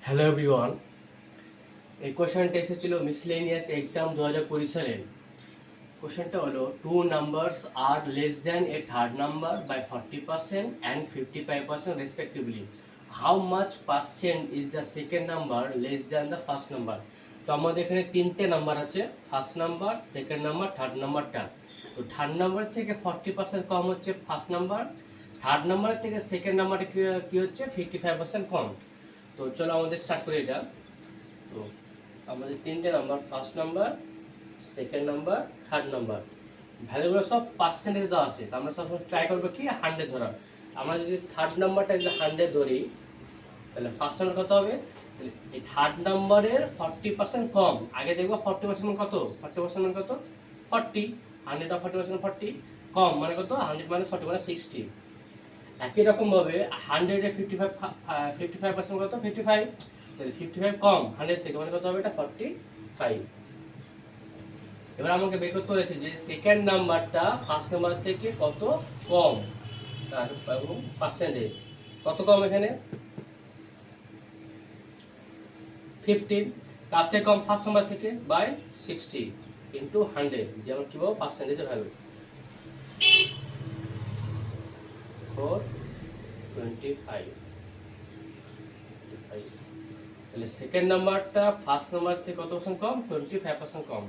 Hello everyone, এই কোশ্চেনটা এসেছিল মিসলেনিয়াস এক্সাম 2020 সালের। কোশ্চেনটা হলো two numbers are less than a third number by 40% and 55% respectively, how much percent is the second number less than the first number. তো আমাদের এখানে তিনটে নাম্বার আছে, first number, second number, third নাম্বারটা। তো থার্ড নাম্বার থেকে 40% কম হচ্ছে ফার্স্ট নাম্বার, থার্ড নাম্বার থেকে সেকেন্ড নাম্বারে কি হচ্ছে 55% কম। তো চলো আমাদের স্টার্ট করি এটা। তো আমাদের তিনটে number, first number, second number, third number, ভ্যালুগুলো সব পার্সেন্টেজ দেওয়া আছে। তো আমরা সবসময় ট্রাই করবো কি 100 ধরার। আমরা যদি থার্ড নাম্বারটা যদি 100 ধরি, তাহলে ফার্স্ট নাম্বার কত হবে? এই থার্ড নাম্বারের 40% কম। আগে দেখবো 40% কত, 40% মানে কত, 40। 100 অফ 40% 40, কম মানে কত, 100 মানে 40 মানে 60। একই রকম ভাবে 100 এর 55% কত, 55। তাহলে 55 কম 100 থেকে, মানে কত হবে, এটা 45। এবার আমাকে বের করতে বলেছে যে সেকেন্ড নাম্বারটা ফার্স্ট নাম্বার থেকে কত কম, তার পার্সেন্টেজ কত কম। এখানে 15, তার থেকে কম ফার্স্ট নাম্বার থেকে বাই 60 ইন্টু 100, যেমন কি বলবো পার্সেন্টেজের ভ্যালু 425। তাহলে সেকেন্ড নাম্বারটা ফার্স্ট নাম্বার থেকে কত পার্সেন্ট কম, 25% কম।